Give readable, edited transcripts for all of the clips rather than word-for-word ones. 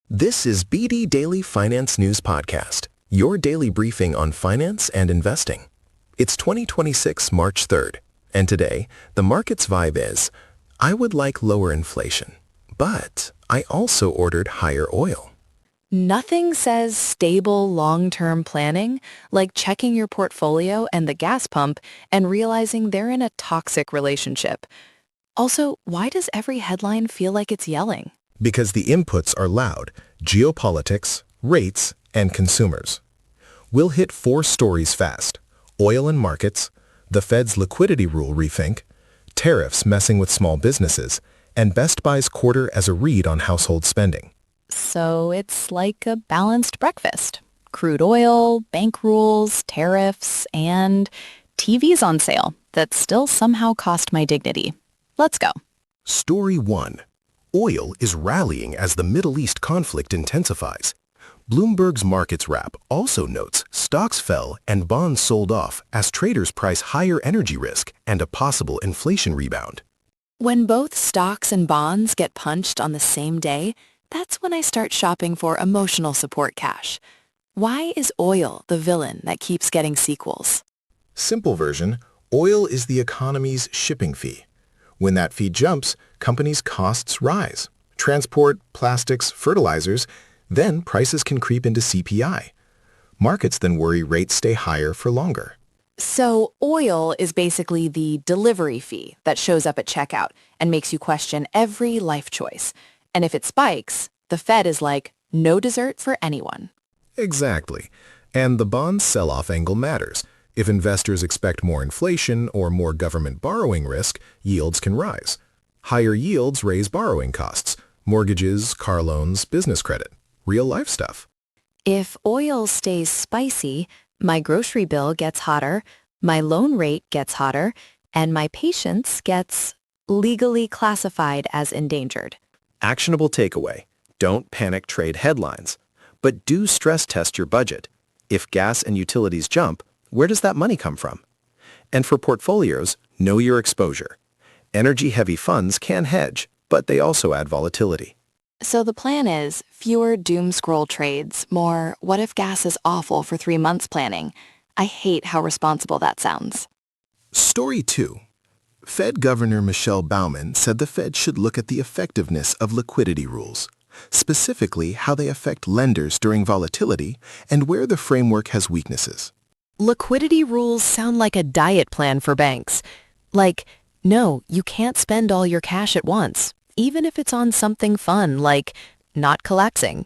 This is BD Daily Finance News Podcast, your daily briefing on finance and investing. It's 2026, March 3rd, and today, the market's vibe is, I would like lower inflation, but I also ordered higher oil. Nothing says stable long-term planning like checking your portfolio and the gas pump and realizing they're in a toxic relationship. Also, why does every headline feel like it's yelling? Because the inputs are loud: geopolitics, rates, and consumers. We'll hit 4 stories fast: oil and markets, the Fed's liquidity rule rethink, tariffs messing with small businesses, and Best Buy's quarter as a read on household spending. So it's like a balanced breakfast. Crude oil, bank rules, tariffs, and TVs on sale that still somehow cost my dignity. Let's go. Story 1. Oil is rallying as the Middle East conflict intensifies. Bloomberg's Markets Wrap also notes stocks fell and bonds sold off as traders price higher energy risk and a possible inflation rebound. When both stocks and bonds get punched on the same day, that's when I start shopping for emotional support cash. Why is oil the villain that keeps getting sequels? Simple version: oil is the economy's shipping fee. When that fee jumps, companies' costs rise. Transport, plastics, fertilizers, then prices can creep into CPI. Markets then worry rates stay higher for longer. So oil is basically the delivery fee that shows up at checkout and makes you question every life choice. And if it spikes, the Fed is like, no dessert for anyone. Exactly. And the bond sell-off angle matters. If investors expect more inflation or more government borrowing risk, yields can rise. Higher yields raise borrowing costs: mortgages, car loans, business credit, real-life stuff. If oil stays spicy, my grocery bill gets hotter, my loan rate gets hotter, and my patience gets legally classified as endangered. Actionable takeaway: don't panic trade headlines, but do stress test your budget. If gas and utilities jump, where does that money come from? And for portfolios, know your exposure. Energy-heavy funds can hedge, but they also add volatility. So the plan is fewer doom scroll trades, more what if gas is awful for 3 months planning. I hate how responsible that sounds. Story 2. Fed Governor Michelle Bowman said the Fed should look at the effectiveness of liquidity rules, specifically how they affect lenders during volatility and where the framework has weaknesses. Liquidity rules sound like a diet plan for banks. Like, no, you can't spend all your cash at once, even if it's on something fun like not collapsing.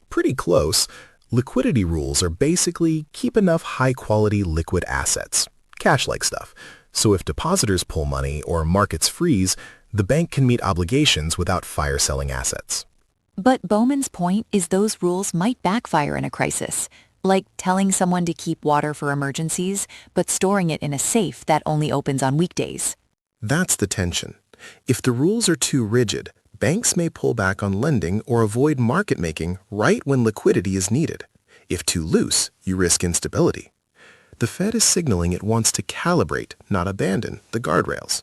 Pretty close. Liquidity rules are basically keep enough high-quality liquid assets, cash-like stuff, so if depositors pull money or markets freeze, the bank can meet obligations without fire-selling assets. But Bowman's point is those rules might backfire in a crisis, like telling someone to keep water for emergencies, but storing it in a safe that only opens on weekdays. That's the tension. If the rules are too rigid, banks may pull back on lending or avoid market making right when liquidity is needed. If too loose, you risk instability. The Fed is signaling it wants to calibrate, not abandon, the guardrails.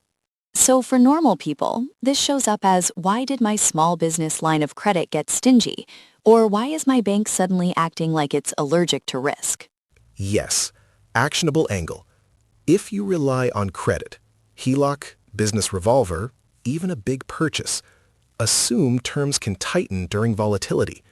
So for normal people, this shows up as, why did my small business line of credit get stingy? Or why is my bank suddenly acting like it's allergic to risk? Yes, actionable angle. If you rely on credit, HELOC, business revolver, even a big purchase, assume terms can tighten during volatility.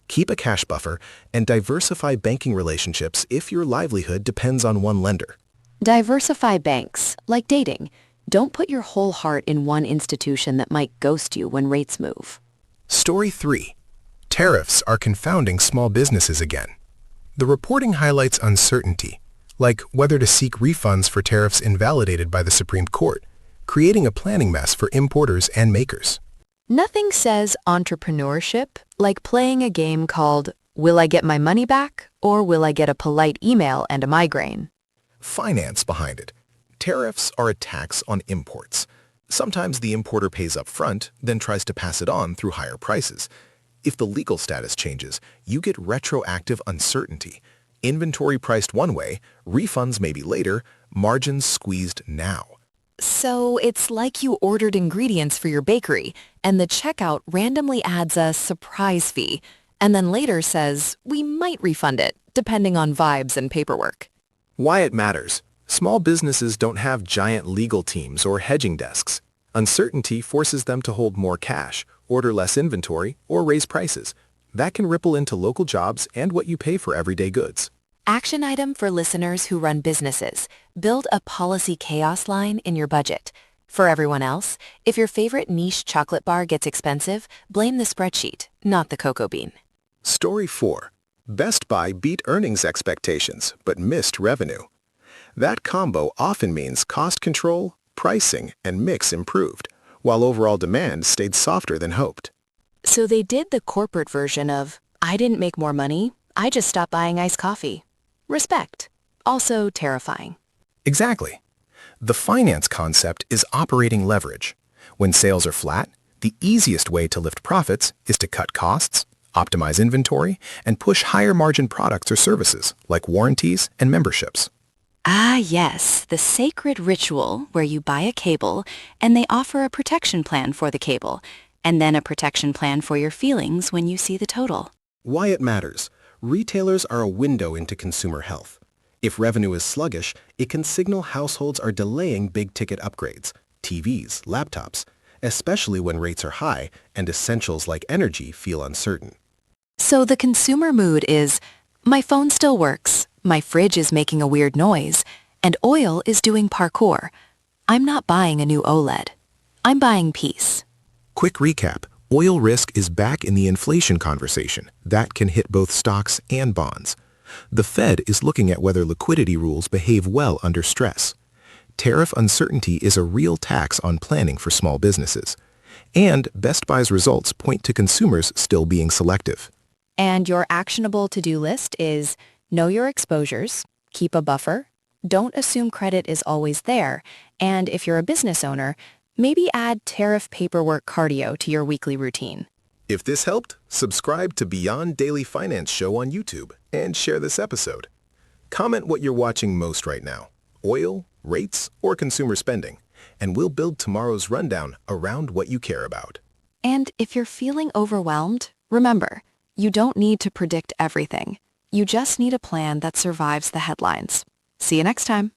Keep a cash buffer and diversify banking relationships if your livelihood depends on one lender. Diversify banks, like dating. Don't put your whole heart in one institution that might ghost you when rates move. Story 3. Tariffs are confounding small businesses again. The reporting highlights uncertainty, like whether to seek refunds for tariffs invalidated by the Supreme Court, creating a planning mess for importers and makers. Nothing says entrepreneurship like playing a game called Will I Get My Money Back or Will I Get a Polite Email and a Migraine? Finance behind it. Tariffs are a tax on imports. Sometimes the importer pays up front, then tries to pass it on through higher prices. If the legal status changes, you get retroactive uncertainty. Inventory priced one way, refunds maybe later, margins squeezed now. So it's like you ordered ingredients for your bakery, and the checkout randomly adds a surprise fee. and then later says we might refund it, depending on vibes and paperwork. Why it matters. Small businesses don't have giant legal teams or hedging desks. Uncertainty forces them to hold more cash, order less inventory, or raise prices. That can ripple into local jobs and what you pay for everyday goods. Action item for listeners who run businesses. Build a policy chaos line in your budget. For everyone else, if your favorite niche chocolate bar gets expensive, blame the spreadsheet, not the cocoa bean. Story 4. Best Buy beat earnings expectations, but missed revenue. That combo often means cost control, pricing, and mix improved, while overall demand stayed softer than hoped. So they did the corporate version of, I didn't make more money, I just stopped buying iced coffee. Respect. Also terrifying. Exactly. The finance concept is operating leverage. When sales are flat, the easiest way to lift profits is to cut costs, optimize inventory, and push higher margin products or services like warranties and memberships. Ah, yes, the sacred ritual where you buy a cable and they offer a protection plan for the cable, and then a protection plan for your feelings when you see the total. Why it matters. Retailers are a window into consumer health. If revenue is sluggish, it can signal households are delaying big-ticket upgrades, TVs, laptops, especially when rates are high and essentials like energy feel uncertain. So the consumer mood is, my phone still works, my fridge is making a weird noise, and oil is doing parkour. I'm not buying a new OLED. I'm buying peace. Quick recap. Oil risk is back in the inflation conversation. That can hit both stocks and bonds. The Fed is looking at whether liquidity rules behave well under stress. Tariff uncertainty is a real tax on planning for small businesses. And Best Buy's results point to consumers still being selective. And your actionable to-do list is know your exposures, keep a buffer, don't assume credit is always there, and if you're a business owner, maybe add tariff paperwork cardio to your weekly routine. If this helped, subscribe to Beyond Daily Finance Show on YouTube and share this episode. Comment what you're watching most right now, oil, rates, or consumer spending, and we'll build tomorrow's rundown around what you care about. And if you're feeling overwhelmed, remember, you don't need to predict everything. You just need a plan that survives the headlines. See you next time.